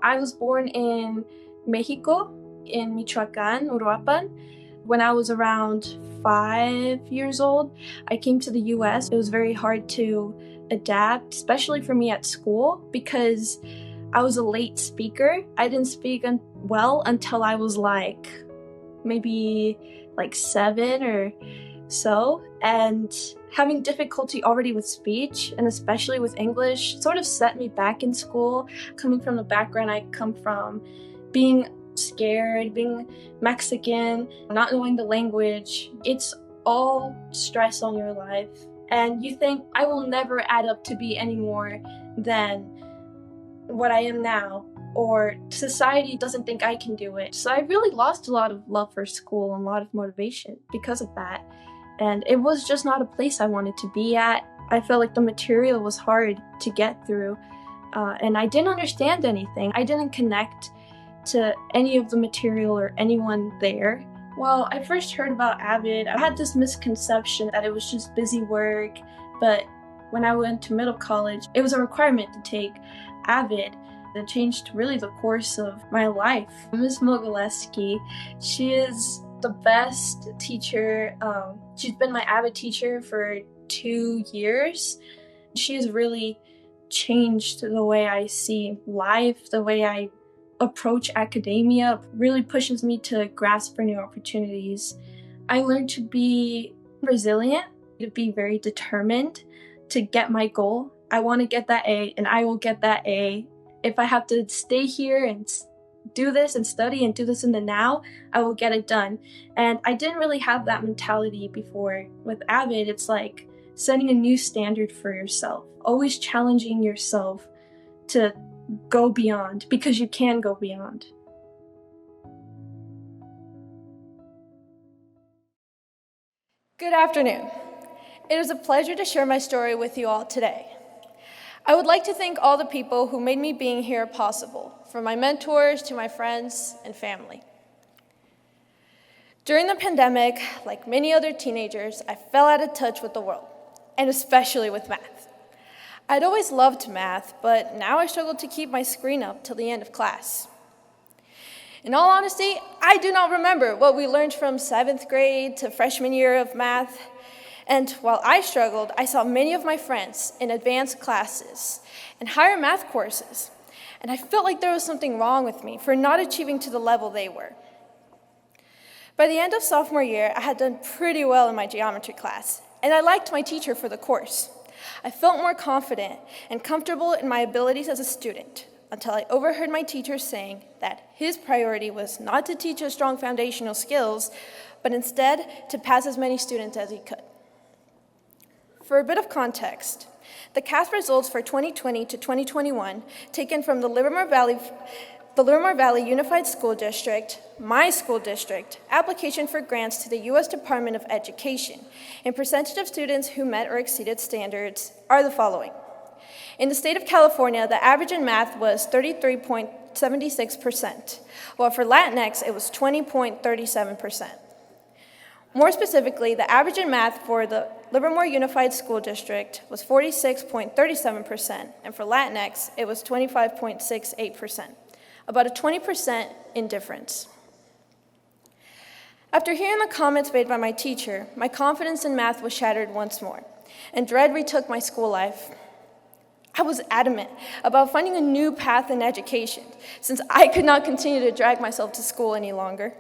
I was born in Mexico, in Michoacan, Uruapan. When I was around 5 years old, I came to the US. It was very hard to adapt, especially for me at school, because I was a late speaker. I didn't speak well until I was maybe 7 or so, and having difficulty already with speech and especially with English sort of set me back in school. Coming from the background I come from, being scared, being Mexican, not knowing the language, it's all stress on your life, and you think, I will never add up to be any more than what I am now, or society doesn't think I can do it. So I really lost a lot of love for school and a lot of motivation because of that. And it was just not a place I wanted to be at. I felt like the material was hard to get through, and I didn't understand anything. I didn't connect to any of the material or anyone there. Well, I first heard about AVID, I had this misconception that it was just busy work, but when I went to middle college, it was a requirement to take AVID. That changed really the course of my life. Ms. Mogileski, she is the best teacher. She's been my AVID teacher for 2 years. She has really changed the way I see life, the way I approach academia, really pushes me to grasp for new opportunities. I learned to be resilient, to be very determined to get my goal. I want to get that A, and I will get that A. If I have to stay here and do this and study and do this in the now, I will get it done. And I didn't really have that mentality before. With AVID, it's like setting a new standard for yourself, always challenging yourself to go beyond, because you can go beyond. Good afternoon. It is a pleasure to share my story with you all today. I would like to thank all the people who made me being here possible, from my mentors to my friends and family. During the pandemic, like many other teenagers, I fell out of touch with the world, and especially with math. I'd always loved math, but now I struggle to keep my screen up till the end of class. In all honesty, I do not remember what we learned from 7th grade to freshman year of math. And while I struggled, I saw many of my friends in advanced classes and higher math courses, and I felt like there was something wrong with me for not achieving to the level they were. By the end of sophomore year, I had done pretty well in my geometry class, and I liked my teacher for the course. I felt more confident and comfortable in my abilities as a student until I overheard my teacher saying that his priority was not to teach us strong foundational skills, but instead to pass as many students as he could. For a bit of context, the CAS results for 2020 to 2021, taken from the Livermore Valley Unified School District, my school district, application for grants to the U.S. Department of Education, and percentage of students who met or exceeded standards are the following. In the state of California, the average in math was 33.76%, while for Latinx, it was 20.37%. More specifically, the average in math for the Livermore Unified School District was 46.37%, and for Latinx, it was 25.68%, about a 20% in difference. After hearing the comments made by my teacher, my confidence in math was shattered once more, and dread retook my school life. I was adamant about finding a new path in education, since I could not continue to drag myself to school any longer.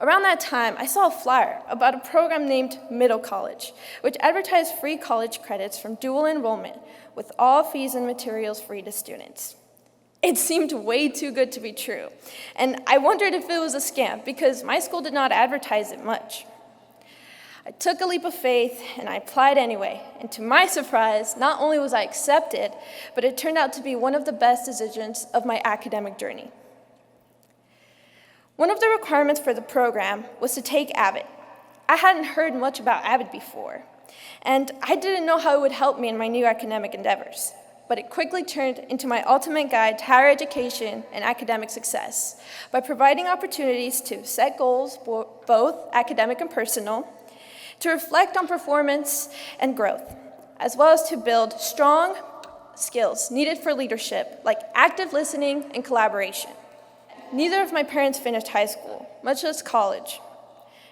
Around that time, I saw a flyer about a program named Middle College, which advertised free college credits from dual enrollment, with all fees and materials free to students. It seemed way too good to be true, and I wondered if it was a scam because my school did not advertise it much. I took a leap of faith and I applied anyway, and to my surprise, not only was I accepted, but it turned out to be one of the best decisions of my academic journey. One of the requirements for the program was to take AVID. I hadn't heard much about AVID before, and I didn't know how it would help me in my new academic endeavors, but it quickly turned into my ultimate guide to higher education and academic success by providing opportunities to set goals, both academic and personal, to reflect on performance and growth, as well as to build strong, skills needed for leadership, like active listening and collaboration. Neither of my parents finished high school, much less college.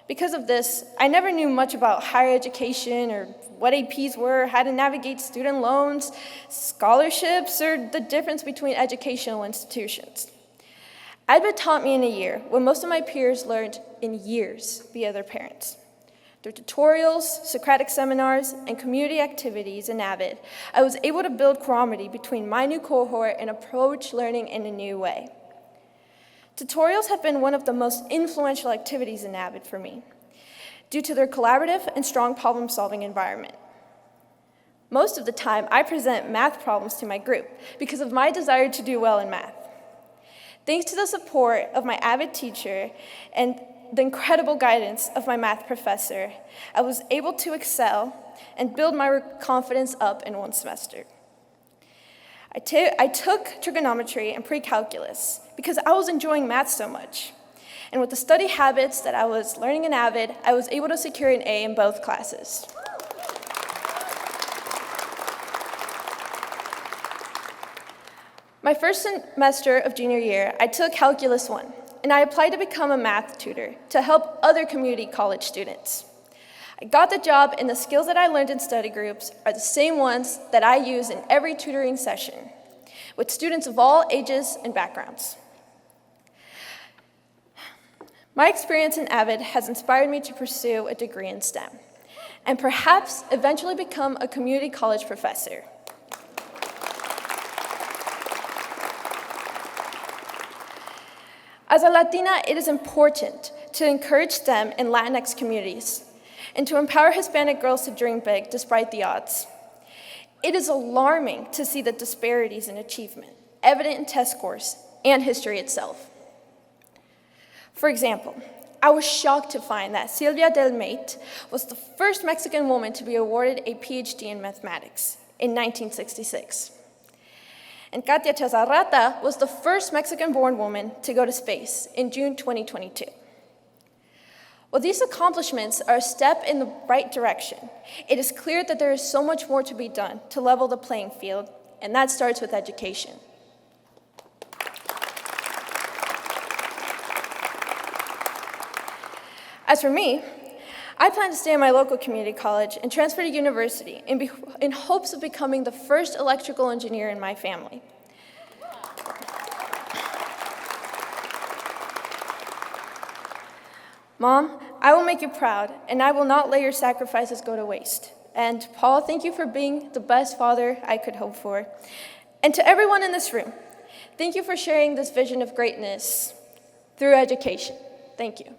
Because of this, I never knew much about higher education or what APs were, how to navigate student loans, scholarships, or the difference between educational institutions. AVID taught me in a year what most of my peers learned in years via their parents. Through tutorials, Socratic seminars, and community activities in AVID, I was able to build camaraderie between my new cohort and approach learning in a new way. Tutorials have been one of the most influential activities in AVID for me, due to their collaborative and strong problem-solving environment. Most of the time, I present math problems to my group because of my desire to do well in math. Thanks to the support of my AVID teacher and the incredible guidance of my math professor, I was able to excel and build my confidence up in one semester. I took trigonometry and pre-calculus because I was enjoying math so much. And with the study habits that I was learning in AVID, I was able to secure an A in both classes. My first semester of junior year, I took Calculus 1, and I applied to become a math tutor to help other community college students. I got the job, and the skills that I learned in study groups are the same ones that I use in every tutoring session, with students of all ages and backgrounds. My experience in AVID has inspired me to pursue a degree in STEM, and perhaps eventually become a community college professor. As a Latina, it is important to encourage STEM in Latinx communities and to empower Hispanic girls to dream big despite the odds. It is alarming to see the disparities in achievement, evident in test scores and history itself. For example, I was shocked to find that Silvia Del Mate was the first Mexican woman to be awarded a PhD in mathematics in 1966. And Katia Chazarrata was the first Mexican-born woman to go to space in June 2022. While these accomplishments are a step in the right direction, it is clear that there is so much more to be done to level the playing field, and that starts with education. As for me, I plan to stay in my local community college and transfer to university in hopes of becoming the first electrical engineer in my family. Mom, I will make you proud, and I will not let your sacrifices go to waste. And Paul, thank you for being the best father I could hope for. And to everyone in this room, thank you for sharing this vision of greatness through education. Thank you.